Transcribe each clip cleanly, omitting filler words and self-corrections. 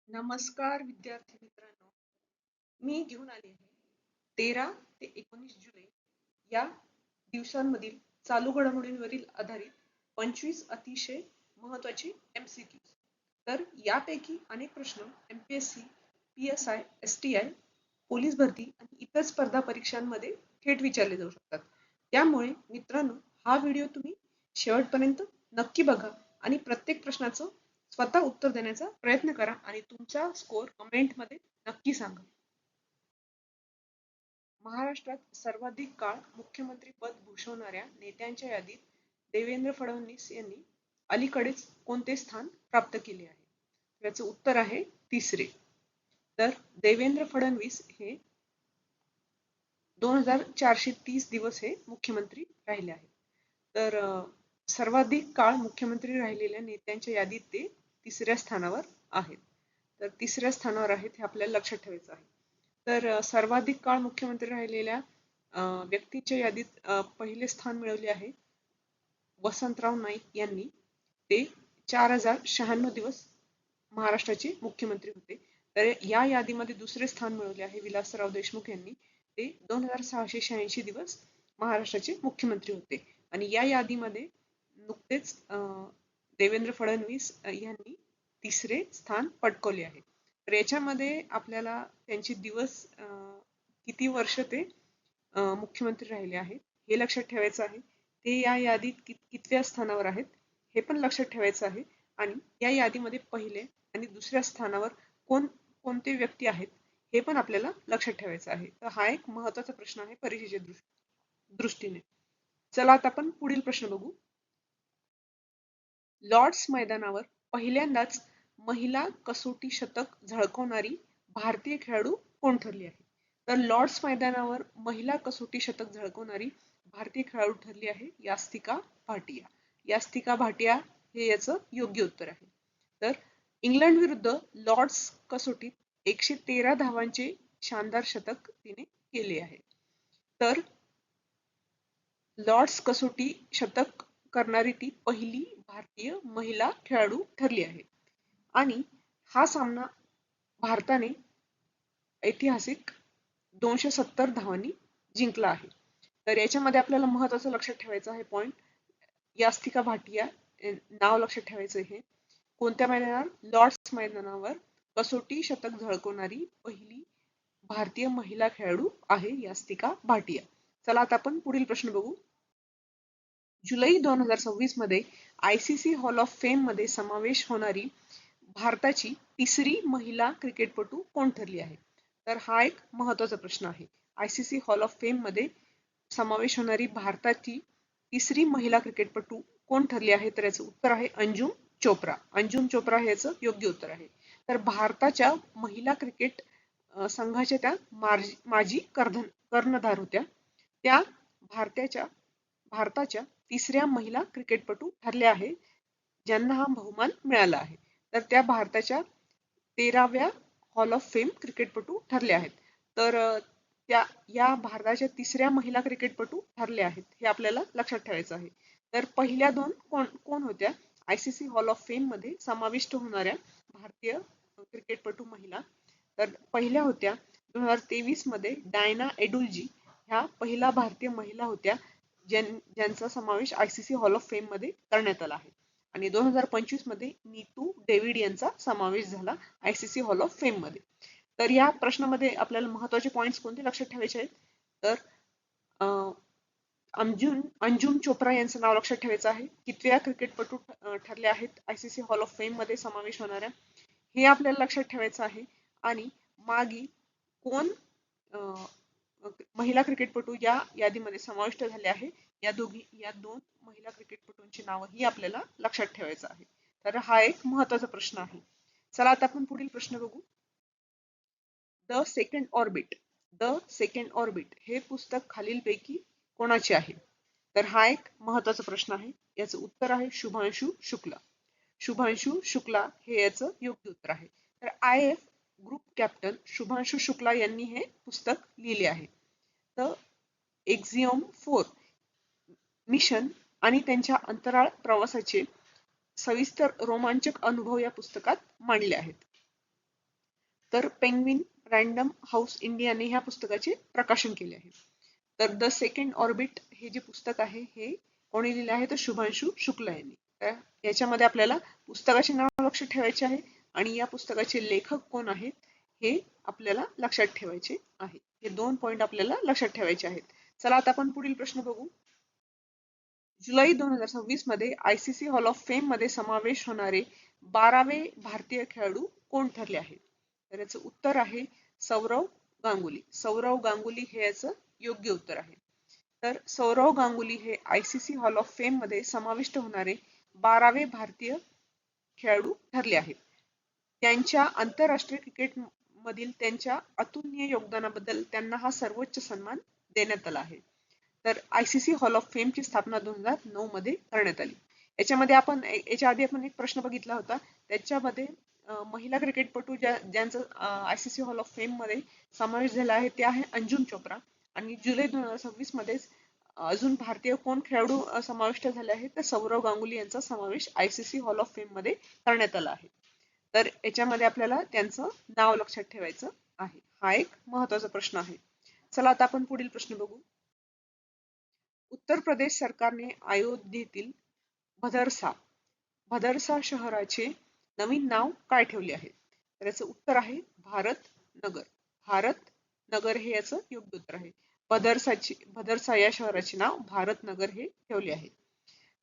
नमस्कार विद्यार्थी मित्रांनो, मी घेऊन आले आहे 13 ते 19 जुलै या दिवसांमधील चालू घडामोडींवरील आधारित 25 अतिशय महत्त्वाचे MCQ. तर यापैकी अनेक प्रश्न MPSC, PSI, STI, पोलीस भरती आणि इतर स्पर्धा परीक्षांमध्ये थेट विचारले जाऊ शकतात. त्यामुळे मित्रांनो, हा व्हिडिओ तुम्ही शेवटपर्यंत नक्की बघा आणि प्रत्येक प्रश्नाचं स्वतः उत्तर देण्याचा प्रयत्न करा आणि तुमचा स्कोर कमेंटमध्ये नक्की सांगा. महाराष्ट्रात सर्वाधिक काळ मुख्यमंत्री पद भूषवणाऱ्या नेत्यांच्या यादीत देवेंद्र फडणवीस यांनी अलीकडेच कोणते स्थान प्राप्त केले आहे? याचं उत्तर आहे तिसरे. तर देवेंद्र फडणवीस हे 2430 दिवस हे मुख्यमंत्री राहिले आहेत. तर सर्वाधिक काळ मुख्यमंत्री राहिलेल्या नेत्यांच्या यादीत ते तिसऱ्या स्थानावर आहेत. तर तिसऱ्या स्थानावर आहेत हे आपल्याला लक्षात ठेवायचं आहे. तर सर्वाधिक काळ मुख्यमंत्री राहिलेल्या व्यक्तीच्या यादीत पहिले स्थान मिळवले आहे वसंतराव नाईक यांनी. ते 4096 दिवस महाराष्ट्राचे मुख्यमंत्री होते. तर या यादीमध्ये दुसरे स्थान मिळवले आहे विलासराव देशमुख यांनी. ते 2686 दिवस महाराष्ट्राचे मुख्यमंत्री होते. आणि या यादीमध्ये नुकतेच देवेंद्र फडणवीस यांनी तिसरे स्थान पटकावले आहे. तर याच्यामध्ये आपल्याला त्यांचे दिवस किती वर्ष ते मुख्यमंत्री राहिले आहेत हे लक्षात ठेवायचं आहे. ते या यादीत कितव्या स्थानावर आहेत हे पण लक्षात ठेवायचं आहे. आणि या यादीमध्ये पहिले आणि दुसऱ्या स्थानावर कोणते व्यक्ती आहेत हे पण आपल्याला लक्षात ठेवायचं आहे. तर हा एक महत्त्वाचा प्रश्न आहे परीक्षेच्या दृष्टीने. चला आता आपण पुढील प्रश्न बघू. लॉर्ड्स मैदानावर पहिल्यांदाच महिला कसोटी शतक झळकवणारी भारतीय खेळाडू कोण ठरली आहे? तर लॉर्ड्स मैदानावर महिला कसोटी शतक झळकवणारी भारतीय खेळाडू ठरली आहे यास्तिका भाटिया. यास्तिका भाटिया हे याचं योग्य उत्तर आहे. तर इंग्लंड विरुद्ध लॉर्ड्स कसोटीत 113 धावांचे शानदार शतक तिने केले आहे. तर लॉर्ड्स कसोटी शतक करणारी ती पहिली भारतीय महिला खेळाडू ठरली आहे. आणि हा सामना भारताने ऐतिहासिक 270 धावांनी जिंकला आहे. तर याच्यामध्ये आपल्याला महत्त्वाचं लक्षात ठेवायचं आहे पॉइंट, यास्तिका भाटिया नाव लक्षात ठेवायचं आहे. कोणत्या मैदानावर? लॉर्ड्स मैदानावर कसोटी शतक झळकवणारी पहिली भारतीय महिला खेळाडू आहे यास्तिका भाटिया. चला आता आपण पुढील प्रश्न बघू. जुलै 2026 मध्ये ICC हॉल ऑफ फेम मध्ये समावेश होणारी भारताची तिसरी महिला क्रिकेटपटू कोण ठरली आहे? तर हा एक महत्त्वाचा प्रश्न आहे. ICC हॉल ऑफ फेम मध्ये समावेश होणारी भारताची तिसरी महिला क्रिकेटपटू कोण ठरली आहे? तर याचं उत्तर आहे अंजुम चोप्रा. अंजुम चोप्रा हे याचं योग्य उत्तर आहे. तर भारताच्या महिला क्रिकेट संघाच्या त्या माजी कर्णधार होत्या. त्या भारताच्या तिसऱ्या महिला क्रिकेटपटू ठरल्या आहेत ज्यांना हा बहुमान मिळाला आहे. तर त्या भारताच्या 13व्या हॉल ऑफ फेम क्रिकेटपटू ठरल्या आहेत. तर त्या या भारताच्या तिसऱ्या महिला क्रिकेटपटू ठरल्या आहेत हे आपल्याला लक्षात ठेवायचं आहे. तर पहिल्या दोन कोण होत्या ICC हॉल ऑफ फेम मध्ये समाविष्ट होणाऱ्या भारतीय क्रिकेटपटू महिला? तर पहिल्या होत्या 2023 मध्ये डायना एडुलजी ह्या पहिला भारतीय महिला होत्या ज्यांचा समावेश ICC हॉल ऑफ फेम मध्ये करण्यात आला आहे. आणि 2025 मध्ये नीतू डेव्हिड यांचा समावेश झाला ICC हॉल ऑफ फेम मध्ये. तर या प्रश्नामध्ये आपल्याला महत्त्वाचे पॉइंट्स कोणते लक्षात ठेवायचे आहेत? तर अंजुम चोप्रा यांचं नाव लक्षात ठेवायचं आहे. कितव्या क्रिकेटपटू ठरल्या आहेत ICC हॉल ऑफ फेम मध्ये समावेश होणाऱ्या हे आपल्याला लक्षात ठेवायचं आहे. आणि मागे कोण महिला क्रिकेटपटू या यादीमध्ये समाविष्ट झाले आहे या दोन महिला क्रिकेटपटूंची नावही आपल्याला लक्षात ठेवायचं आहे. तर हा एक महत्त्वाचा प्रश्न आहे. चला आता आपण पुढील प्रश्न बघू. द सेकंड ऑर्बिट हे पुस्तक खालीलपैकी कोणाचे आहे? तर हा एक महत्त्वाचा प्रश्न आहे. याचं उत्तर आहे शुभांशु शुक्ला. शुभांशु शुक्ला हे याचं योग्य उत्तर आहे. तर IF group captain Shubhanshu Shukla यांनी हे पुस्तक लिहिले आहे. तर एक्झिओम 4 मिशन आणि त्यांच्या अंतराळ प्रवासाचे सविस्तर रोमांचक अनुभव या पुस्तकात मांडले आहेत. तर पेंग्विन रँडम हाऊस इंडियाने ह्या पुस्तकाचे प्रकाशन केले आहे. तर द सेकंड ऑर्बिट हे जे पुस्तक आहे हे कोणी लिहिले आहे तर शुभांशु शुक्ला यांनी. तर याच्यामध्ये आपल्याला पुस्तकाचे नाव लक्षात ठेवायचे आहे आणि या पुस्तकाचे लेखक कोण आहेत हे आपल्याला लक्षात ठेवायचे आहे. हे 2 पॉइंट आपल्याला लक्षात ठेवायचे आहेत. चला आता आपण पुढील प्रश्न बघू. जुलै 2026 मध्ये आयसीसी हॉल ऑफ फेम मध्ये समावेश होणारे 12वे भारतीय खेळाडू कोण ठरले आहेत? तर याचं उत्तर आहे सौरव गांगुली. सौरव गांगुली हे याचं योग्य उत्तर आहे. तर सौरव गांगुली हे आयसीसी हॉल ऑफ फेम मध्ये समाविष्ट होणारे 12वे भारतीय खेळाडू ठरले आहेत. त्यांच्या आंतरराष्ट्रीय क्रिकेट मधील त्यांच्या अतुलनीय योगदानाबद्दल त्यांना हा सर्वोच्च सन्मान देण्यात आला आहे. तर आयसीसी हॉल ऑफ फेम ची स्थापना 2009 मध्ये करण्यात आली. याच्या आधी आपण एक प्रश्न बघितला होता. त्याच्यामध्ये महिला क्रिकेटपटू ज्यांचं आयसीसी हॉल ऑफ फेम मध्ये समावेश झाला आहे ते आहे अंजुम चोप्रा. आणि जुलै 2026 मध्ये अजून भारतीय कोण खेळाडू समाविष्ट झाले आहेत तर सौरव गांगुली यांचा समावेश आयसीसी हॉल ऑफ फेम मध्ये करण्यात आला आहे. तर याच्यामध्ये आपल्याला त्यांचं नाव लक्षात ठेवायचं आहे. हा एक महत्वाचा प्रश्न आहे. चला आता आपण पुढील प्रश्न बघू. उत्तर प्रदेश सरकारने अयोध्येतील भदरसा भदरसा शहराचे नवीन नाव काय ठेवले आहे? तर याचं उत्तर आहे भारत नगर. भारत नगर हे याचं योग्य उत्तर आहे. भदरसा या शहराचे नाव भारत नगर हे ठेवले आहे.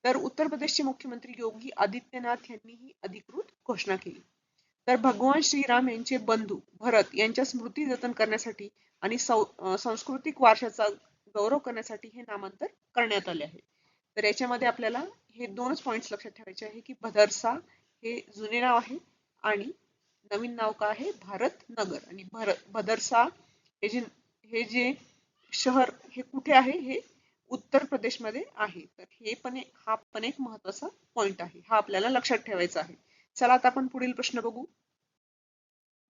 तर उत्तर प्रदेशचे मुख्यमंत्री योगी आदित्यनाथ यांनी ही अधिकृत घोषणा केली. तर भगवान श्रीराम यांचे बंधू भरत यांच्या स्मृती जतन करण्यासाठी आणि सांस्कृतिक वारशाचा गौरव करण्यासाठी हे नामांतर करण्यात आले आहे. तर याच्यामध्ये आपल्याला हे 2च पॉइंट्स लक्षात ठेवायचे आहे की भदरसा हे जुने नाव आहे आणि नवीन नाव काय आहे भारत नगर. आणि भदरसा हे जे शहर हे कुठे आहे हे उत्तर प्रदेशमध्ये आहे. तर हा पण एक महत्वाचा पॉइंट आहे. हा आपल्याला लक्षात ठेवायचा आहे. चला आता आपण पुढील प्रश्न बघू.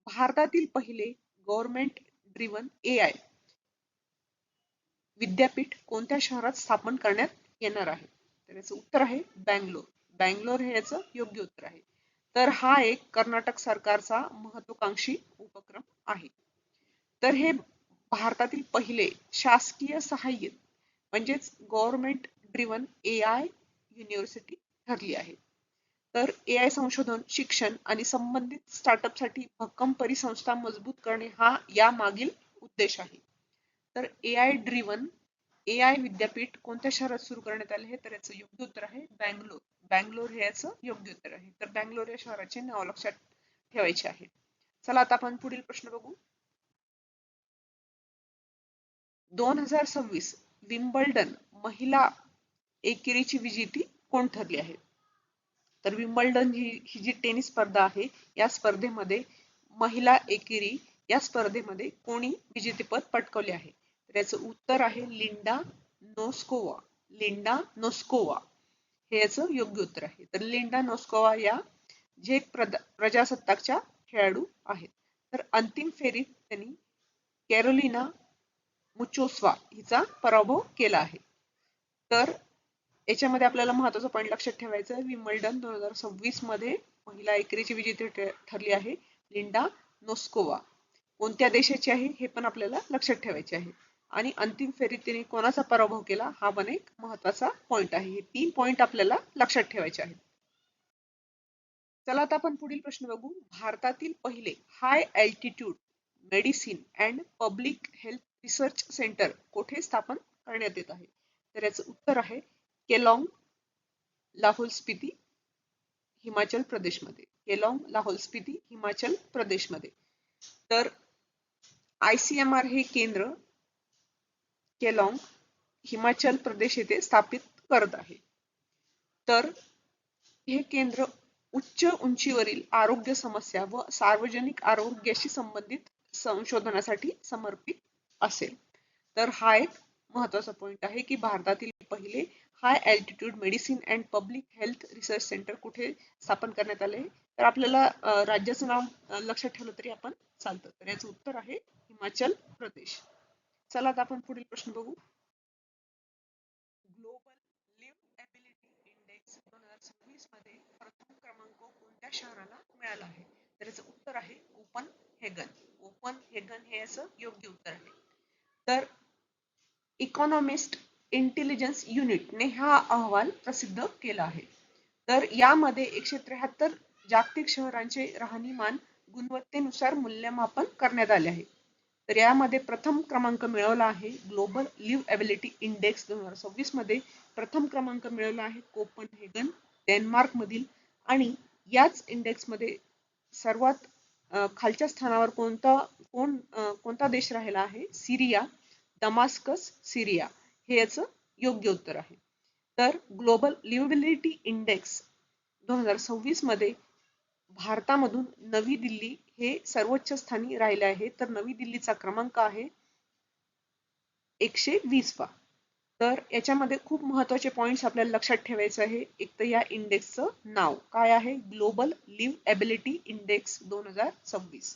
भारतातील पहिले गव्हर्नमेंट ड्रिव्हन एआय विद्यापीठ कोणत्या शहरात स्थापन करण्यात येणार आहे? तर याचं उत्तर आहे बँगलोर. बँगलोर हे याचं योग्य उत्तर आहे. तर हा एक कर्नाटक सरकारचा महत्वाकांक्षी उपक्रम आहे. तर हे भारतातील पहिले शासकीय सहाय्यित म्हणजेच गव्हर्नमेंट ड्रिव्हन एआय युनिव्हर्सिटी ठरली आहे. तर एआय संशोधन, शिक्षण आणि संबंधित स्टार्टअपसाठी भक्कम परिसंस्था मजबूत करणे हा या मागील उद्देश आहे. तर एआय विद्यापीठ कोणत्या शहरात सुरू करण्यात आले आहे? तर याचं योग्य उत्तर आहे बँगलोर. बँगलोर हे याचं योग्य उत्तर आहे. तर बँगलोर या शहराचे नाव लक्षात ठेवायचे आहे. चला आता आपण पुढील प्रश्न बघू. 2026 विम्बल्डन महिला एकेरीची विजेती कोण ठरली आहे? तर विम्बल्डन ही जी टेनिस स्पर्धा आहे या स्पर्धेमध्ये महिला एकेरी या स्पर्धेमध्ये कोणी विजेतेपद पटकावले आहे? तर याचं उत्तर आहे लिंडा नोस्कोवा. लिंडा नोस्कोवा हे याचं योग्य उत्तर आहे. तर लिंडा नोस्कोवा या झेक प्रजासत्ताकच्या खेळाडू आहेत. तर अंतिम फेरीत त्यांनी कॅरोलिना मुचोस्वा हिचा पराभव केला आहे. तर याच्यामध्ये आपल्याला महत्वाचा पॉईंट लक्षात ठेवायचा आहे. विम्बल्डन 2026 मध्ये महिला एकेरीची विजेती ठरली आहे लिंडा नोस्कोवा. कोणत्या देशाची आहे हे पण आपल्याला लक्षात ठेवायचे आहे. आणि अंतिम फेरीत तिने कोणाचा पराभव केला हा पण एक महत्वाचा पॉइंट आहे. हे 3 पॉइंट आपल्याला लक्षात ठेवायचे आहेत. चला आता आपण पुढील प्रश्न बघू. भारतातील पहिले हाय altitude medicine and public health research centre कोठे स्थापन करण्यात येत आहे? तर याचं उत्तर आहे केलॉंग लाहौल स्पिती हिमाचल प्रदेशमध्ये. केलॉंग लाहौल स्पिती हिमाचल प्रदेशमध्ये. तर आयसीएमआर हे केंद्र केलॉंग हिमाचल प्रदेश येथे स्थापित करत आहे. तर हे केंद्र उच्च उंचीवरील आरोग्य समस्या व सार्वजनिक आरोग्याशी संबंधित संशोधनासाठी समर्पित असेल. तर हा एक महत्वाचा पॉइंट आहे की भारतातील पहिले हाय altitude medicine and public health research centre कुठे स्थापन करण्यात आले? तर आपल्याला राज्याचं नाव लक्षात ठेवलं तरी आपण चालतं. तर याचं उत्तर आहे हिमाचल प्रदेश. चला आता आपण पुढील प्रश्न बघू. ग्लोबल लिव्हएबिलिटी इंडेक्स 2026 मध्ये प्रथम क्रमांक कोणत्या शहराला मिळाला आहे? तर याचं उत्तर आहे कोपनहेगन. हेगन. कोपनहेगन हे असं योग्य उत्तर आहे. तर इकॉनॉमिस्ट इंटेलिजन्स युनिटने हा अहवाल प्रसिद्ध केला आहे. तर यामध्ये 173 जागतिक शहरांचे राहणीमान गुणवत्तेनुसार मूल्यमापन करण्यात आले आहे. तर यामध्ये प्रथम क्रमांक मिळवला आहे ग्लोबल लिव्हएबिलिटी इंडेक्स 2026 मध्ये प्रथम क्रमांक मिळवला आहे कोपनहेगन डेन्मार्क मधील. आणि याच इंडेक्स मध्ये सर्वात खालच्या स्थानावर कोणता देश राहिला आहे? सिरिया, दमास्कस, सिरिया हे याचं योग्य उत्तर आहे. तर ग्लोबल लिव्हबिलिटी इंडेक्स 2026 मध्ये भारतामधून नवी दिल्ली हे सर्वोच्च स्थानी राहिले आहे. तर नवी दिल्लीचा क्रमांक आहे 120 वा. तर याच्यामध्ये खूप महत्वाचे पॉइंट्स आपल्याला लक्षात ठेवायचे आहे. एक तर या इंडेक्सचं नाव काय आहे? Global liveability index 2026.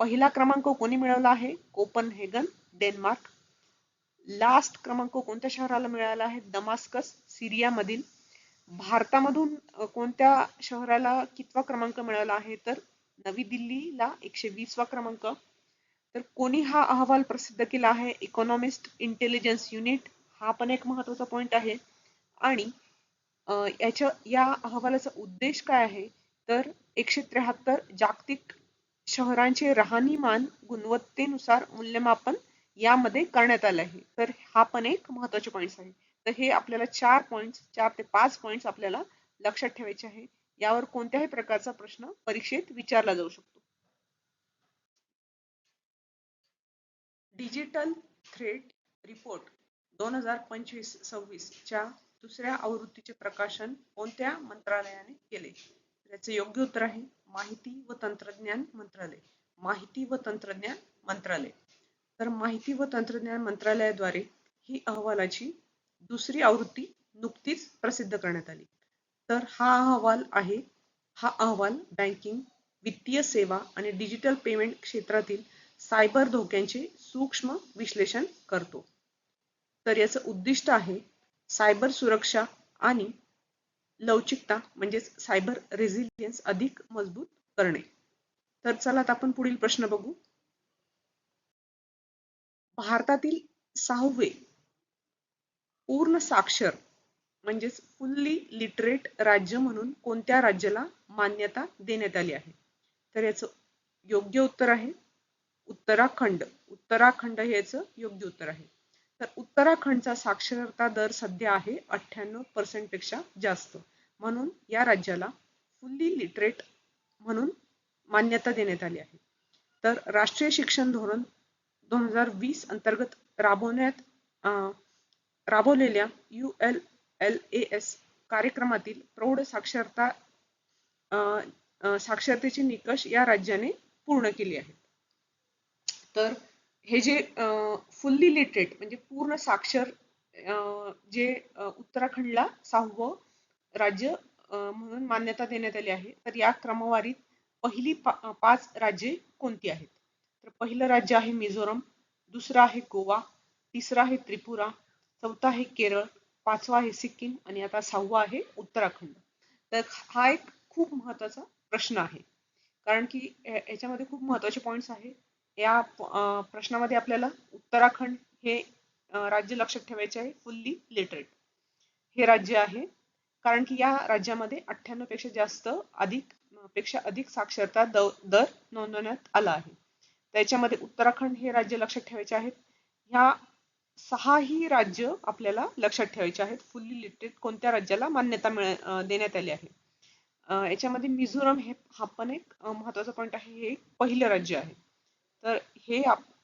पहिला क्रमांक कोणी मिळवला आहे? Copenhagen, Denmark. लास्ट क्रमांक कोणत्या शहराला मिळाला आहे? दमास्कस, सिरिया मधील. भारतामधून कोणत्या शहराला कितवा क्रमांक मिळाला आहे? तर नवी दिल्लीला 120 वा क्रमांक. तर कोणी हा अहवाल प्रसिद्ध केला आहे? Economist intelligence unit. हा पण एक महत्वाचा पॉइंट आहे. आणि या अहवालाचा उद्देश काय आहे? तर 173 जागतिक शहरांचे राहणीमान गुणवत्तेनुसार मूल्यमापन यामध्ये करण्यात आलं आहे. तर हा पण एक महत्वाचे पॉइंट्स आहे. तर हे आपल्याला 4 ते 5 पॉइंट्स आपल्याला लक्षात ठेवायचे आहे. यावर कोणत्याही प्रकारचा प्रश्न परीक्षेत विचारला जाऊ शकतो. डिजिटल थ्रेड रिपोर्ट 2025-26 च्या दुसऱ्या आवृत्तीचे प्रकाशन कोणत्या मंत्रालयाने केले? याचे योग्य उत्तर आहे माहिती व तंत्रज्ञान मंत्रालय. माहिती व तंत्रज्ञान मंत्रालय. तर माहिती व तंत्रज्ञान मंत्रालयाद्वारे ही अहवालाची दुसरी आवृत्ती नुकतीच प्रसिद्ध करण्यात आली. तर हा अहवाल बँकिंग, वित्तीय सेवा आणि डिजिटल पेमेंट क्षेत्रातील सायबर धोक्यांचे सूक्ष्म विश्लेषण करतो. तर याचं उद्दिष्ट आहे सायबर सुरक्षा आणि लवचिकता म्हणजेच सायबर रेझिलियन्स अधिक मजबूत करणे. तर चला आता आपण पुढील प्रश्न बघू. भारतातील 6वे पूर्ण साक्षर म्हणजेच फुल्ली लिटरेट राज्य म्हणून कोणत्या राज्याला मान्यता देण्यात आली आहे? तर याचं योग्य उत्तर आहे उत्तराखंड. उत्तराखंड हे याचं योग्य उत्तर आहे. तर उत्तराखंडचा साक्षरता दर सध्या आहे 98% पेक्षा जास्त. म्हणून या राज्याला फुल्ली लिटरेट म्हणून मान्यता देण्यात आली आहे. तर राष्ट्रीय शिक्षण धोरण 2020 अंतर्गत राबवलेल्या ULLAS कार्यक्रमातील प्रौढ साक्षरतेचे निकष या राज्याने पूर्ण केले आहेत. तर हे जे फुल्ली लिटरेट म्हणजे पूर्ण साक्षर जे उत्तराखंडला 6वं राज्य म्हणून मान्यता देण्यात आली आहे. तर या क्रमवारीत पहिली 5 राज्ये कोणती आहेत? तर पहिलं राज्य आहे मिझोरम, दुसरं आहे गोवा, तिसरं आहे त्रिपुरा, चौथा आहे केरळ, 5वा आहे सिक्कीम आणि आता 6वा आहे उत्तराखंड. तर हा एक खूप महत्वाचा प्रश्न आहे. कारण की याच्यामध्ये खूप महत्वाचे पॉइंट्स आहेत. या प्रश्नामध्ये आपल्याला उत्तराखंड हे राज्य लक्षात ठेवायचे आहे फुल्ली लिटरेट हे राज्य आहे. कारण की या राज्यामध्ये 98 पेक्षा अधिक साक्षरता दर नोंदवण्यात आला आहे. त्याच्यामध्ये उत्तराखंड हे राज्य लक्षात ठेवायचे आहेत. ह्या 6ही राज्य आपल्याला लक्षात ठेवायचे आहेत. फुल्ली लिटरेट कोणत्या राज्याला मान्यता देण्यात आली आहे. याच्यामध्ये मिझोरम हा पण एक महत्वाचा पॉइंट आहे. हे पहिलं राज्य आहे. तर हे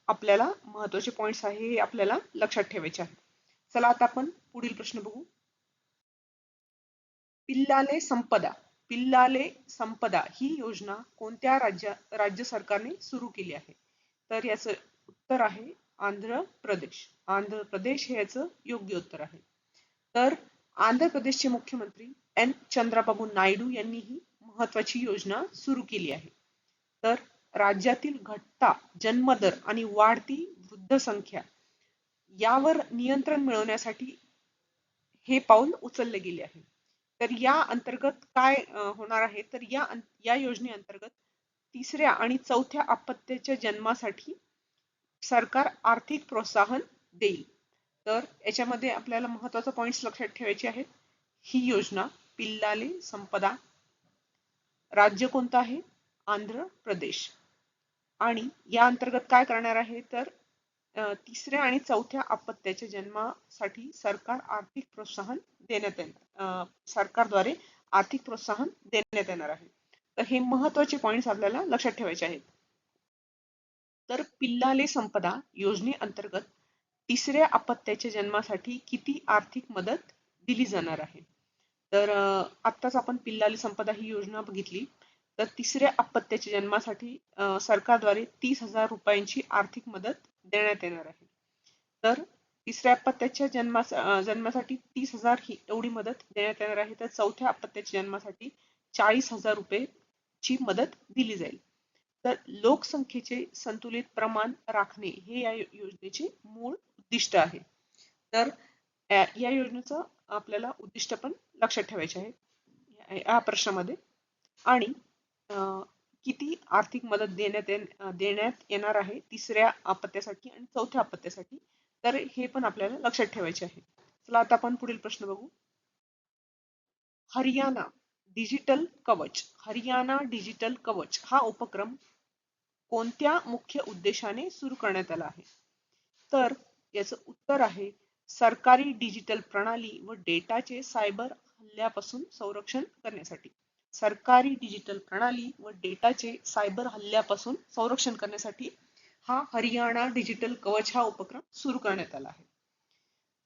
आपल्याला महत्वाचे पॉइंट्स आहे हे आपल्याला लक्षात ठेवायचे आहे. चला आता आपण पुढील प्रश्न बघू. पिल्लाले संपदा ही योजना कोणत्या राज्य सरकारने सुरू केली आहे? तर याचं उत्तर आहे आंध्र प्रदेश. आंध्र प्रदेश हे याचं योग्य उत्तर आहे. तर आंध्र प्रदेशचे मुख्यमंत्री एन चंद्राबाबू नायडू यांनी ही महत्वाची योजना सुरू केली आहे. तर राज्यातील घटता जन्मदर आणि वाढती वृद्ध संख्या यावर नियंत्रण मिळवण्यासाठी हे पाऊल उचलले गेले आहे. तर या अंतर्गत काय होणार आहे? तर या योजनेअंतर्गत तिसऱ्या आणि चौथ्या अपत्याच्या जन्मासाठी सरकार आर्थिक प्रोत्साहन देईल. तर याच्यामध्ये आपल्याला महत्त्वाचे पॉइंट्स लक्षात ठेवायचे आहेत. ही योजना पिल्लाले संपदा, राज्य कोणतं आहे? आंध्र प्रदेश. आणि या अंतर्गत काय करणार आहे तर तिसऱ्या आणि चौथ्या अपत्याच्या जन्मासाठी सरकार आर्थिक प्रोत्साहन देण्यात येणार, सरकारद्वारे आर्थिक प्रोत्साहन देण्यात येणार आहे. तर हे महत्त्वाचे पॉइंट्स आपल्याला लक्षात ठेवायचे आहेत. तर पिल्लाले संपदा योजनेअंतर्गत तिसऱ्या अपत्याच्या जन्मासाठी किती आर्थिक मदत दिली जाणार आहे? तर आत्ताच आपण पिल्लाले संपदा ही योजना बघितली. तर तिसऱ्या अपत्याच्या जन्मासाठी सरकारद्वारे 30,000 रुपयांची आर्थिक मदत देण्यात येणार आहे. तर तिसऱ्या अपत्याच्या जन्मासाठी 30,000 ही एवढी मदत देण्यात येणार आहे. तर चौथ्या अपत्याच्या जन्मासाठी 40,000 रुपयेची मदत दिली जाईल. तर लोकसंख्येचे संतुलित प्रमाण राखणे हे या योजनेचे मूळ उद्दिष्ट आहे. तर या योजनेचं आपल्याला उद्दिष्ट पण लक्षात ठेवायचे आहे या प्रश्नामध्ये. आणि किती आर्थिक मदत देण्यात येणार आहे तिसऱ्या अपत्यासाठी आणि चौथ्या अपत्यासाठी, तर हे पण आपल्याला लक्षात ठेवायचे आहे. चला आता आपण पुढील प्रश्न बघू. हरियाणा डिजिटल कवच, हरियाणा डिजिटल कवच हा उपक्रम कोणत्या मुख्य उद्देशाने सुरू करण्यात आला आहे? तर याचं उत्तर आहे सरकारी डिजिटल प्रणाली व डेटाचे सायबर हल्ल्यापासून संरक्षण करण्यासाठी. सरकारी डिजिटल प्रणाली व डेटाचे सायबर हल्ल्यापासून संरक्षण करण्यासाठी हा हरियाणा डिजिटल कवच हा उपक्रम सुरू करण्यात आला आहे.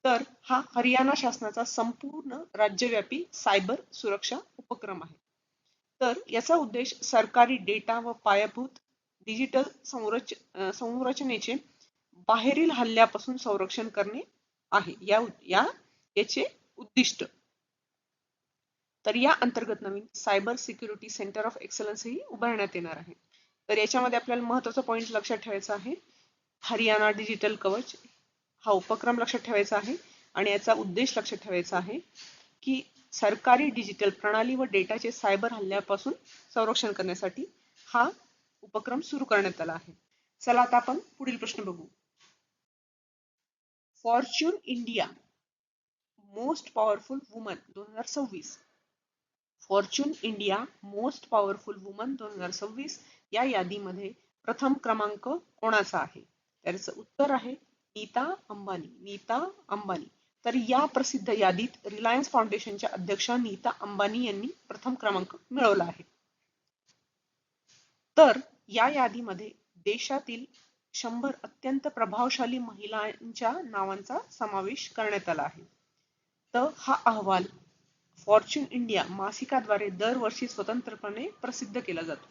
तर हा हरियाणा शासनाचा संपूर्ण राज्यव्यापी सायबर सुरक्षा उपक्रम आहे. तर याचा उद्देश सरकारी डेटा व पायाभूत डिजिटल संरचनेचे बाहेरील हल्ल्यापासून संरक्षण करणे आहे. याचे उद्दिष्ट. तर या अंतर्गत नवीन cyber security centre of excellence ही उभारण्यात येणार आहे. तर याच्यामध्ये आपल्याला महत्त्वाचा पॉइंट लक्षात ठेवायचा आहे. हरियाणा डिजिटल कवच हा उपक्रम लक्षात ठेवायचा आहे आणि याचा उद्देश लक्षात ठेवायचा आहे की सरकारी डिजिटल प्रणाली व डेटाचे सायबर हल्ल्यापासून संरक्षण करण्यासाठी हा उपक्रम सुरू करण्यात आला आहे. चला आता आपण पुढील प्रश्न बघू. Fortune India most powerful woman 2026. Fortune India most powerful woman 2026 या यादीमध्ये प्रथम क्रमांक कोणाचा आहे? त्याचं उत्तर आहे नीता अंबानी. नीता अंबानी. तर या प्रसिद्ध यादीत रिलायन्स फाउंडेशनच्या अध्यक्षा नीता अंबानी यांनी प्रथम क्रमांक मिळवला आहे. तर या यादीमध्ये देशातील 100 अत्यंत प्रभावशाली महिलांच्या नावांचा समावेश करण्यात आला आहे. तर हा अहवाल फॉर्च्यून इंडिया मासिकाद्वारे दरवर्षी स्वतंत्रपणे प्रसिद्ध केला जातो.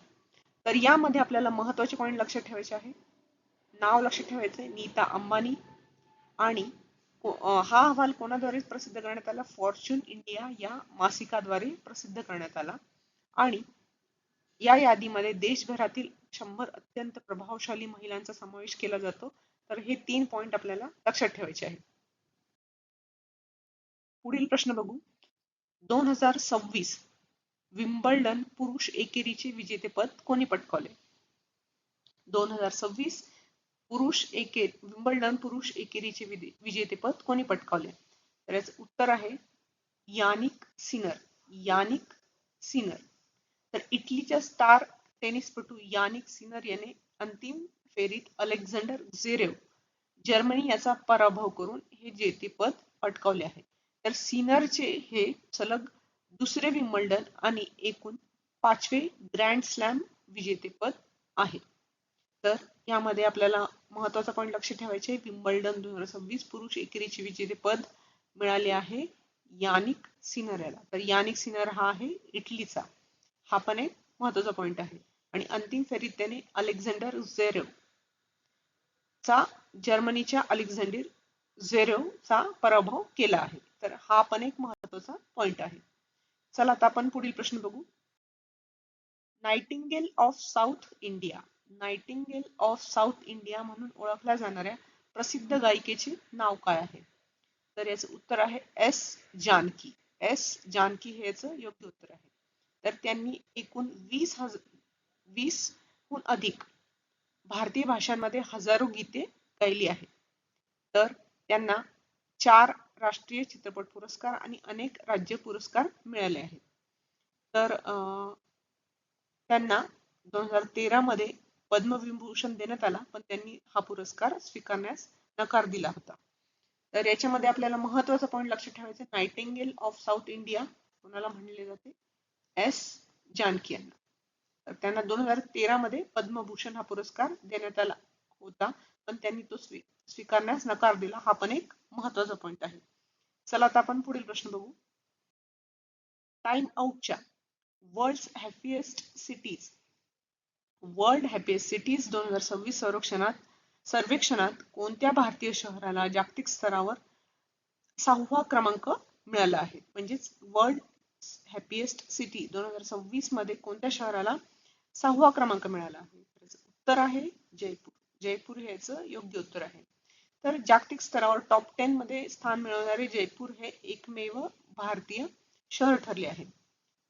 तर यामध्ये आपल्याला महत्त्वाचे पॉइंट लक्षात ठेवायचे आहे. नाव लक्षात ठेवायचे नीता अंबानी आणि हा अहवाल कोणाद्वारे प्रसिद्ध करण्यात आला? फॉर्च्यून इंडिया या मासिकाद्वारे प्रसिद्ध करण्यात आला. आणि या यादीमध्ये देशभरातील 100 अत्यंत प्रभावशाली महिलांचा समावेश केला जातो. तर हे 3 पॉइंट आपल्याला लक्षात ठेवायचे आहेत. पुढील प्रश्न बघू. 2026 विम्बल्डन पुरुष एकेरीचे विजेतेपद कोणी पटकावले? 2026 विम्बल्डन पुरुष एकेरीचे विजेतेपद कोणी पटकावले? तर याचं उत्तर आहे यानिक सिनर. Jannik Sinner. तर इटलीच्या स्टार टेनिसपटू यानिक सिनर याने अंतिम फेरीत अलेक्झांडर झेरेव जर्मनी याचा पराभव करून हे जेतेपद पटकावले आहे. तर सिनरचे हे सलग दुसरे विम्बल्डन आणि एकूण 5वे ग्रँड स्लॅम विजेतेपद आहे. तर यामध्ये आपल्याला महत्त्वाचा पॉइंट लक्षात ठेवायचे विम्बल्डन 2026 पुरुष एकेरीचे विजेतेपद मिळाले आहे यानिक सिनर याला. तर यानिक सिनर हा आहे इटलीचा. हा पण एक महत्त्वाचा पॉइंट आहे. आणि अंतिम फेरीत त्याने अलेक्झांडर झेरेव चा जर्मनीच्या अलेक्झांडर झेरेव चा पराभव केला आहे. तर हा पण एक महत्त्वाचा पॉइंट आहे. चला आता आपण पुढील प्रश्न बघू. Nightingale of south India. Nightingale of south India म्हणून ओळखल्या जाणाऱ्या प्रसिद्ध गायिकेचे नाव काय आहे? तर याचं उत्तर आहे एस जानकी. एस जानकी हे याचं योग्य उत्तर आहे. तर त्यांनी एकूण 20 अधिक भारतीय भाषांमध्ये हजारो गीते गायली आहेत. तर त्यांना 4 राष्ट्रीय चित्रपट पुरस्कार आणि अनेक राज्य पुरस्कार मिळाले आहेत. तर त्यांना 2013 मध्ये पद्मविभूषण देण्यात आला, पण त्यांनी हा पुरस्कार स्वीकारण्यास नकार दिला होता. तर याच्यामध्ये आपल्याला महत्त्वाचा पॉईंट लक्षात ठेवायचा, नाइटिंगेल ऑफ साऊथ इंडिया कोणाला म्हणले जाते? एस जानकी यांना. तर त्यांना 2013 मध्ये पद्मभूषण हा पुरस्कार देण्यात आला होता, पण त्यांनी तो स्वीकारण्यास नकार दिला. हा पण एक महत्त्वाचा पॉईंट आहे. चला आता आपण पुढील प्रश्न बघू. टाइम आउटच्या वर्ल्ड हॅपीएस्ट सिटीज 2026 सर्वेक्षणात कोणत्या भारतीय शहराला जागतिक स्तरावर 6वा क्रमांक मिळाला आहे? म्हणजेच वर्ल्ड हॅपीएस्ट सिटी 2026 मध्ये कोणत्या शहराला 6वा क्रमांक मिळाला आहे? उत्तर आहे जयपूर. जयपूर हे याचं योग्य उत्तर आहे. तर जागतिक स्तरावर टॉप 10 मध्ये स्थान मिळवणारे जयपूर हे एकमेव भारतीय शहर ठरले आहे.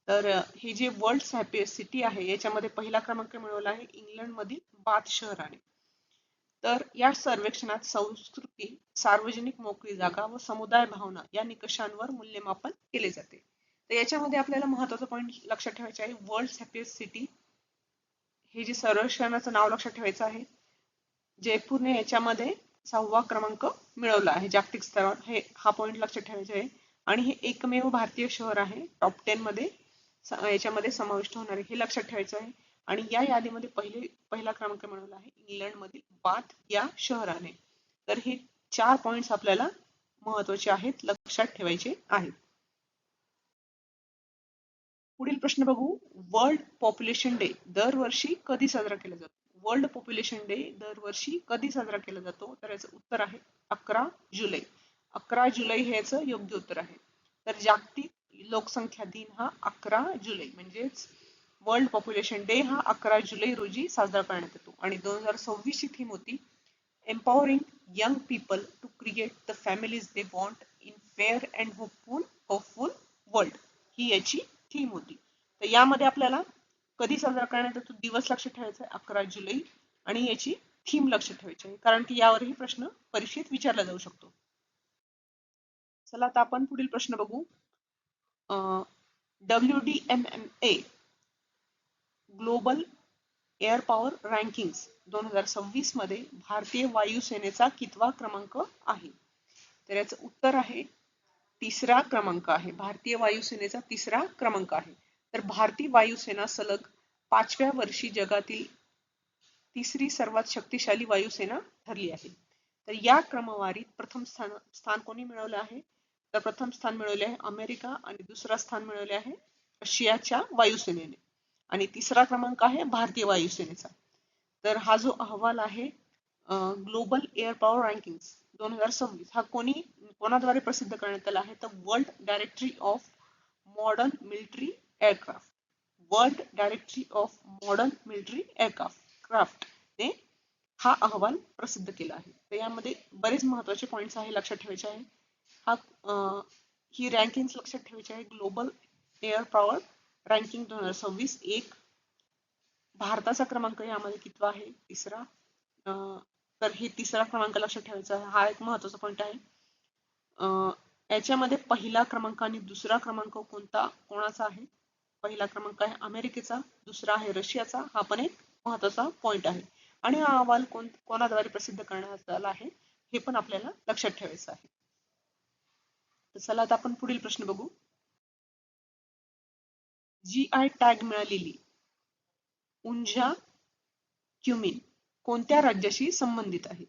तर हे जे वर्ल्ड हॅपीएस्ट सिटी आहे याच्यामध्ये पहिला क्रमांक मिळवला आहे इंग्लंड मधील बाथ शहराने. तर या सर्वेक्षणात संस्कृती, सार्वजनिक मोकळी जागा व समुदाय भावना या निकषांवर मूल्यमापन केले जाते. तर याच्यामध्ये आपल्याला महत्त्वाचा पॉईंट लक्षात ठेवायचा आहे, वर्ल्ड हॅपीएस्ट सिटी हे जे सर्वेक्षणाचं नाव लक्षात ठेवायचं आहे. जयपूरने याच्यामध्ये 6वा क्रमांक मिळवला आहे जागतिक स्तरावर. हा पॉईंट लक्षात ठेवायचा आहे. आणि हे एकमेव भारतीय शहर आहे टॉप 10 मध्ये याच्यामध्ये समाविष्ट होणारे, हे लक्षात ठेवायचं आहे. आणि या यादीमध्ये पहिला क्रमांक मिळवला आहे इंग्लंड मधील बाथ या शहराने. तर हे 4 पॉइंट्स आपल्याला महत्त्वाचे आहेत, लक्षात ठेवायचे आहेत. पुढील प्रश्न बघू. वर्ल्ड पॉप्युलेशन डे दरवर्षी कधी साजरा केला जातो? वर्ल्ड पॉप्युलेशन डे दरवर्षी कधी साजरा केला जातो? तर याचं उत्तर आहे 11 जुलै. 11 जुलै हे याचं योग्य उत्तर आहे. तर जागतिक लोकसंख्या दिन हा 11 जुलै म्हणजेच वर्ल्ड पॉप्युलेशन डे हा 11 जुलै रोजी साजरा करण्यात येतो. आणि 2026 ची थीम होती empowering young people to create the families they want in fair and hopeful world, ही याची थीम होती. तर यामध्ये आपल्याला कधी साजरा करण्यात येतो दिवस लक्षात ठेवायचा आहे 11 जुलै, आणि याची थीम लक्षात ठेवायची आहे, कारण की यावरही प्रश्न परीक्षेत विचारला जाऊ शकतो. चला आता आपण पुढील प्रश्न बघू. WDMMA ग्लोबल एअर पॉवर रँकिंग्स 2026 मध्ये भारतीय वायुसेनेचा कितवा क्रमांक आहे? तर याचं उत्तर आहे 3रा क्रमांक आहे. भारतीय वायुसेनेचा 3रा क्रमांक आहे. तर भारतीय वायुसेना सलग 5व्या वर्षी जगातील 3री सर्वात शक्तिशाली वायुसेना ठरली आहे. तर या क्रमवारीत प्रथम स्थान कोणी मिळवलं आहे? तर प्रथम स्थान मिळवले आहे अमेरिका, आणि दुसरा स्थान मिळवले आहे रशियाच्या वायुसेनेने, आणि 3रा क्रमांक आहे भारतीय वायुसेनेचा. तर हा जो अहवाल आहे ग्लोबल एअर पॉवर रँकिंग 2026 हा कोणाद्वारे प्रसिद्ध करण्यात आला आहे? तर world directory of modern military aircraft. World directory of modern military aircraft ने हा अहवाल प्रसिद्ध केला आहे. तर यामध्ये बरेच महत्त्वाचे पॉइंट्स आहे, लक्षात ठेवायचे आहे. ही रँकिंग लक्षात ठेवायची आहे. Global air power ranking 2026. एक भारताचा क्रमांक यामध्ये कितवा आहे? 3रा. तर हे 3रा क्रमांक लक्षात ठेवायचा आहे. हा एक महत्त्वाचा पॉईंट आहे. याच्यामध्ये पहिला क्रमांक आणि दुसरा क्रमांक कोणाचा आहे? पहिला क्रमांक आहे अमेरिकेचा, दुसरा आहे रशियाचा. हा पण एक महत्त्वाचा पॉईंट आहे. आणि हा अहवाल कोणाद्वारे प्रसिद्ध करण्यात आला आहे हे पण आपल्याला लक्षात ठेवायचं आहे. तर चला आता आपण पुढील प्रश्न बघू. GI टॅग मिळालेली उंझा क्युमिन कोणत्या राज्याशी संबंधित आहे?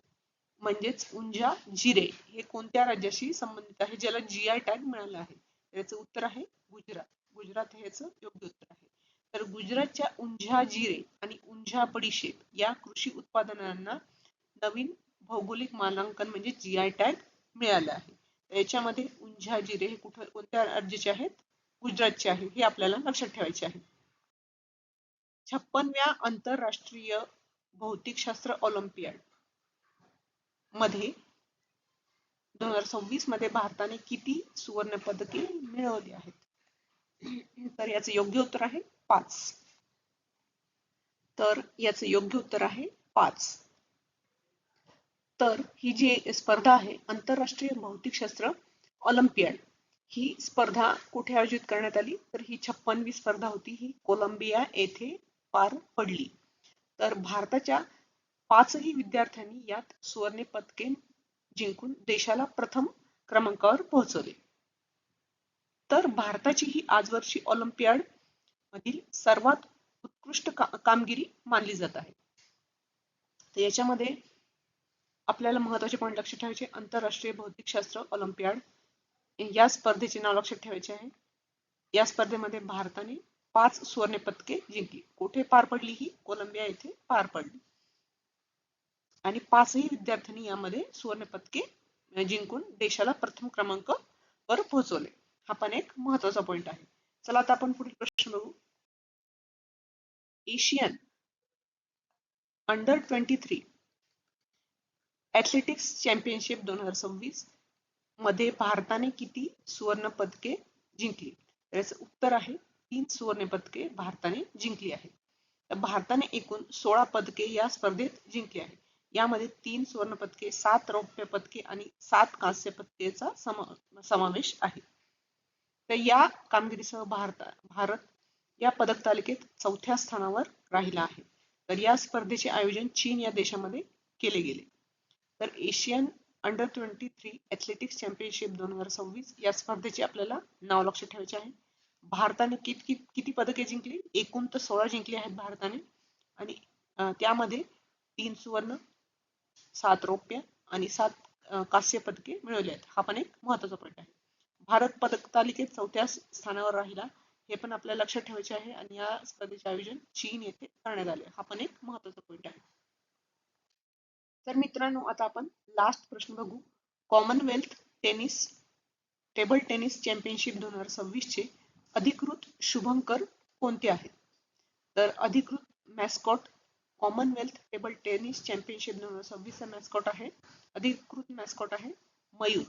म्हणजेच उंझा जिरे हे कोणत्या राज्याशी संबंधित आहे ज्याला GI टॅग मिळाला आहे? याचं उत्तर आहे गुजरात. गुजरात हे याचं योग्य उत्तर आहे. तर गुजरातच्या उंझा जिरे आणि उंझा बडीशेप या कृषी उत्पादनांना नवीन भौगोलिक मानांकन म्हणजे GI टॅग मिळालं आहे. याच्यामध्ये उंझा जिरे हे कोणत्या राज्याचे आहेत? गुजरातचे आहे. हे आपल्याला लक्षात ठेवायचे आहे. 56व्या आंतरराष्ट्रीय भौतिकशास्त्र ऑलिम्पियाड मध्ये 2026 मध्ये भारताने किती सुवर्ण पदके मिळवली आहेत? तर याचं योग्य उत्तर आहे 5. तर याचं योग्य उत्तर आहे 5. तर ही जी स्पर्धा आहे आंतरराष्ट्रीय भौतिकशास्त्र ऑलिम्पियाड, ही स्पर्धा कुठे आयोजित करण्यात आली? तर ही 56वी स्पर्धा होती, ही कोलंबिया येथे पार पडली. तर भारताच्या 5ही विद्यार्थ्यांनी यात सुवर्ण पदके जिंकून देशाला प्रथम क्रमांकावर पोहोचवले. तर भारताची ही आजवरची ऑलिम्पियाड मधील सर्वात उत्कृष्ट कामगिरी मानली जात आहे. तर याच्यामध्ये आपल्याला महत्त्वाचे पॉईंट लक्षात ठेवायचे, आंतरराष्ट्रीय भौतिकशास्त्र ऑलिम्पियाड या स्पर्धेचे नाव लक्षात ठेवायचे आहे. या स्पर्धेमध्ये भारताने 5 सुवर्ण पदके जिंकली. कुठे पार पडली? ही कोलंबिया येथे पार पडली. आणि 5ही विद्यार्थ्यांनी यामध्ये सुवर्ण पदके जिंकून देशाला प्रथम क्रमांकावर पोहोचवले. हा पण एक महत्त्वाचा पॉईंट आहे. चला आता आपण पुढील प्रश्न बघू. एशियन अंडर 23 ॲथलेटिक्स चॅम्पियनशिप 2026 मध्ये भारताने किती सुवर्ण पदके जिंकली? याचं उत्तर आहे 3 सुवर्ण पदके भारताने जिंकली आहेत. तर भारताने एकूण 16 पदके या स्पर्धेत जिंकली आहेत. यामध्ये 3 सुवर्ण पदके, 7 रौप्य पदके आणि 7 कांस्य पदकेचा समावेश आहे. तर या कामगिरीसह भारत या पदक तालिकेत 4थ्या स्थानावर राहिला आहे. तर या स्पर्धेचे आयोजन चीन या देशामध्ये केले गेले. तर एशियन अंडर 23 ॲथलेटिक्स चॅम्पियनशिप 2026 या स्पर्धेचे आपल्याला नाव लक्षात ठेवायचे आहे. भारताने किती पदके जिंकली? एकूण तर 16 जिंकली आहेत भारताने आणि त्यामध्ये 3 सुवर्ण, 7 रौप्य आणि 7 कांस्य पदके मिळवली आहेत. हा पण एक महत्त्वाचा पॉईंट आहे. भारत पदक तालिकेत 4थ्या स्थानावर राहिला, हे पण आपल्याला लक्षात ठेवायचे आहे. आणि या स्पर्धेचे आयोजन चीन येथे करण्यात आले. हा पण एक महत्त्वाचा पॉईंट आहे. तर मित्रांनो, आता आपण लास्ट प्रश्न बघू. कॉमनवेल्थ टेबल टेनिस चॅम्पियनशिप 2026 चे अधिकृत शुभंकर कोणते आहेत? तर अधिकृत मॅस्कॉट कॉमनवेल्थ टेबल टेनिस चॅम्पियनशिप 2026 चा मॅस्कॉट आहे, अधिकृत मॅस्कॉट आहे मयूर.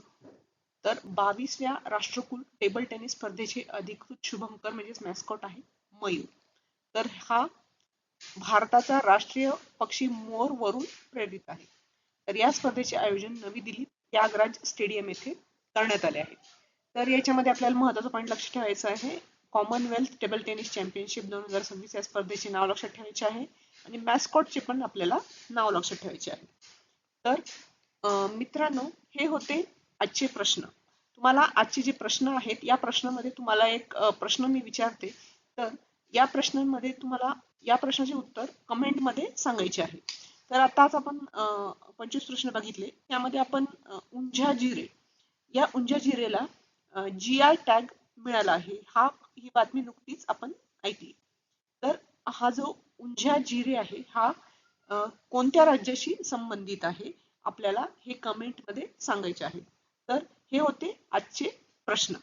तर 22व्या राष्ट्रकुल टेबल टेनिस स्पर्धेचे अधिकृत शुभंकर म्हणजेच मॅस्कॉट आहे मयूर. तर हा भारताचा राष्ट्रीय पक्षी मोर वरून प्रेरित आहे. तर या स्पर्धेचे आयोजन नवी दिल्लीत त्यागराज स्टेडियम येथे करण्यात आले आहे. तर याच्यामध्ये आपल्याला महत्त्वाचा पॉईंट लक्षात ठेवायचा आहे, कॉमनवेल्थ टेबल टेनिस चॅम्पियनशिप 2026 या स्पर्धेचे नाव लक्षात ठेवायचे आहे आणि मॅस्कॉटचे पण आपल्याला नाव लक्षात ठेवायचे आहे. तर मित्रांनो, हे होते आजचे प्रश्न. तुम्हाला आजचे जे प्रश्न आहेत, या प्रश्नामध्ये तुम्हाला एक प्रश्न मी विचारते. तर या प्रश्नांमध्ये तुम्हाला या प्रश्नाचे उत्तर कमेंटमध्ये सांगायचे आहे. तर आताच आपण 25 प्रश्न बघितले. त्यामध्ये आपण उंझा जिरे या उंझा जिरेला GI टॅग मिळाला आहे. ही बातमी नुकतीच आपण ऐकली. तर हा जो उंझा जिरे आहे, हा कोणत्या राज्याशी संबंधित आहे? आपल्याला हे कमेंटमध्ये सांगायचे आहे. तर हे होते आजचे प्रश्न.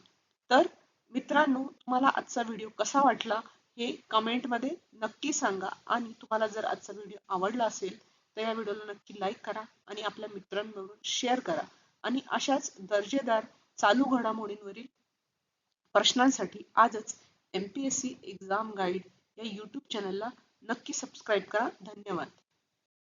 तर मित्रांनो, तुम्हाला आजचा व्हिडिओ कसा वाटला हे कमेंटमध्ये नक्की सांगा. आणि तुम्हाला जर आजचा व्हिडिओ आवडला असेल तर या व्हिडिओला नक्की लाईक करा आणि आपल्या मित्रांबरोबर शेअर करा. आणि अशाच दर्जेदार चालू घडामोडींवरील प्रश्नांसाठी आजच MPSC एक्झाम गाईड या YouTube चॅनलला नक्की सबस्क्राईब करा. धन्यवाद.